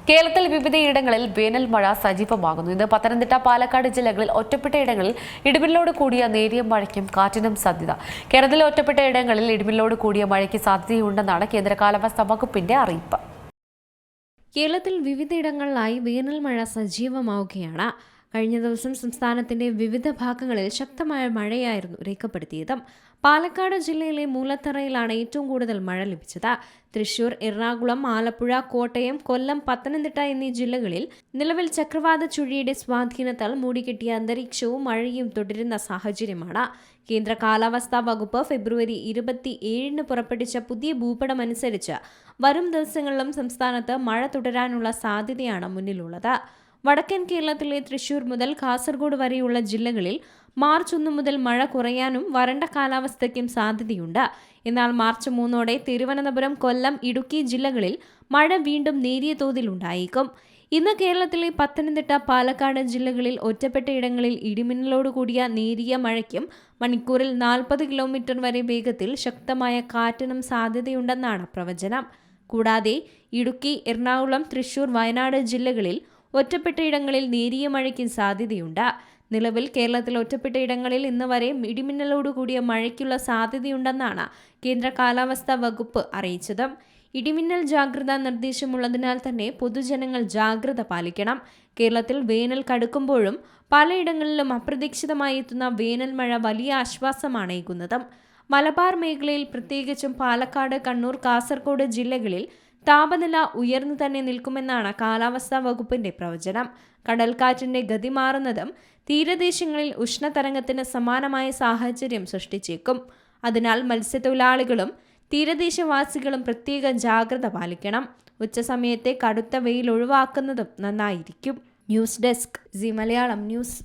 കേരളത്തിൽ വിവിധയിടങ്ങളിൽ വേനൽ മഴ സജീവമാകുന്നു. ഇന്ന് പത്തനംതിട്ട, പാലക്കാട് ജില്ലകളിൽ ഒറ്റപ്പെട്ട ഇടങ്ങളിൽ ഇടിമിന്നലോട് കൂടിയ നേരിയ മഴയ്ക്കും കാറ്റിനും സാധ്യത. കേരളത്തിലെ ഒറ്റപ്പെട്ട ഇടങ്ങളിൽ ഇടിമിന്നലോട് കൂടിയ മഴയ്ക്ക് സാധ്യതയുണ്ടെന്നാണ് കേന്ദ്ര കാലാവസ്ഥാ വകുപ്പിന്റെ അറിയിപ്പ്. കേരളത്തിൽ വിവിധയിടങ്ങളിലായി വേനൽ മഴ സജീവമാവുകയാണ്. കഴിഞ്ഞ ദിവസം സംസ്ഥാനത്തിന്റെ വിവിധ ഭാഗങ്ങളിൽ ശക്തമായ മഴയായിരുന്നു രേഖപ്പെടുത്തിയത്. പാലക്കാട് ജില്ലയിലെ മൂലത്തറയിലാണ് ഏറ്റവും കൂടുതൽ മഴ ലഭിച്ചത്. തൃശൂർ, എറണാകുളം, ആലപ്പുഴ, കോട്ടയം, കൊല്ലം, പത്തനംതിട്ട എന്നീ ജില്ലകളിൽ നിലവിൽ ചക്രവാത ചുഴിയുടെ സ്വാധീനത്താൽ മൂടിക്കെട്ടിയ അന്തരീക്ഷവും മഴയും തുടരുന്ന സാഹചര്യമാണ്. കേന്ദ്ര കാലാവസ്ഥാ വകുപ്പ് ഫെബ്രുവരി 27 പുറപ്പെടുവിച്ച പുതിയ ഭൂപടമനുസരിച്ച് വരും ദിവസങ്ങളിലും സംസ്ഥാനത്ത് മഴ തുടരാനുള്ള സാധ്യതയാണ് മുന്നിലുള്ളത്. വടക്കൻ കേരളത്തിലെ തൃശൂർ മുതൽ കാസർഗോഡ് വരെയുള്ള ജില്ലകളിൽ മാർച്ച് 1 മുതൽ മഴ കുറയാനും വരണ്ട കാലാവസ്ഥയ്ക്കും സാധ്യതയുണ്ട്. എന്നാൽ മാർച്ച് 3 തിരുവനന്തപുരം, കൊല്ലം, ഇടുക്കി ജില്ലകളിൽ മഴ വീണ്ടും നേരിയ തോതിൽ ഉണ്ടായേക്കും. ഇന്ന് കേരളത്തിലെ പത്തനംതിട്ട, പാലക്കാട് ജില്ലകളിൽ ഒറ്റപ്പെട്ട ഇടങ്ങളിൽ ഇടിമിന്നലോട് കൂടിയ നേരിയ മഴയ്ക്കും മണിക്കൂറിൽ 40 കിലോമീറ്റർ വരെ വേഗത്തിൽ ശക്തമായ കാറ്റിനും സാധ്യതയുണ്ടെന്നാണ് പ്രവചനം. കൂടാതെ ഇടുക്കി, എറണാകുളം, തൃശൂർ, വയനാട് ജില്ലകളിൽ ഒറ്റപ്പെട്ട ഇടങ്ങളിൽ നേരിയ മഴയ്ക്കും സാധ്യതയുണ്ട്. നിലവിൽ കേരളത്തിൽ ഒറ്റപ്പെട്ട ഇടങ്ങളിൽ ഇന്ന് വരെ ഇടിമിന്നലോടുകൂടിയ മഴയ്ക്കുള്ള സാധ്യതയുണ്ടെന്നാണ് കേന്ദ്ര കാലാവസ്ഥാ വകുപ്പ് അറിയിച്ചത്. ഇടിമിന്നൽ ജാഗ്രതാ നിർദ്ദേശമുള്ളതിനാൽ തന്നെ പൊതുജനങ്ങൾ ജാഗ്രത പാലിക്കണം. കേരളത്തിൽ വേനൽ കടുക്കുമ്പോഴും പലയിടങ്ങളിലും അപ്രതീക്ഷിതമായി എത്തുന്ന വേനൽ മഴ വലിയ ആശ്വാസമാണ് ഏകുന്നത്. മലബാർ മേഖലയിൽ പ്രത്യേകിച്ചും പാലക്കാട്, കണ്ണൂർ, കാസർഗോഡ് ജില്ലകളിൽ താപനില ഉയർന്നു തന്നെ നിൽക്കുമെന്നാണ് കാലാവസ്ഥാ വകുപ്പിന്റെ പ്രവചനം. കടൽക്കാറ്റിന്റെ ഗതി മാറുന്നതും തീരദേശങ്ങളിൽ ഉഷ്ണതരംഗത്തിന് സമാനമായ സാഹചര്യം സൃഷ്ടിച്ചേക്കും. അതിനാൽ മത്സ്യത്തൊഴിലാളികളും തീരദേശവാസികളും പ്രത്യേക ജാഗ്രത പാലിക്കണം. ഉച്ചസമയത്തെ കടുത്ത വെയിൽ ഒഴിവാക്കുന്നതും നന്നായിരിക്കും. News desk C Malayalam news.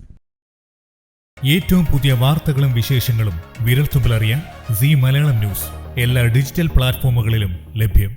ഏറ്റവും പുതിയ വാർത്തകളും വിശേഷങ്ങളും വിരൽത്തുമ്പിലറിയാൻ സി മലയാളം ന്യൂസ് എല്ലാ ഡിജിറ്റൽ പ്ലാറ്റ്ഫോമുകളിലും ലഭ്യം.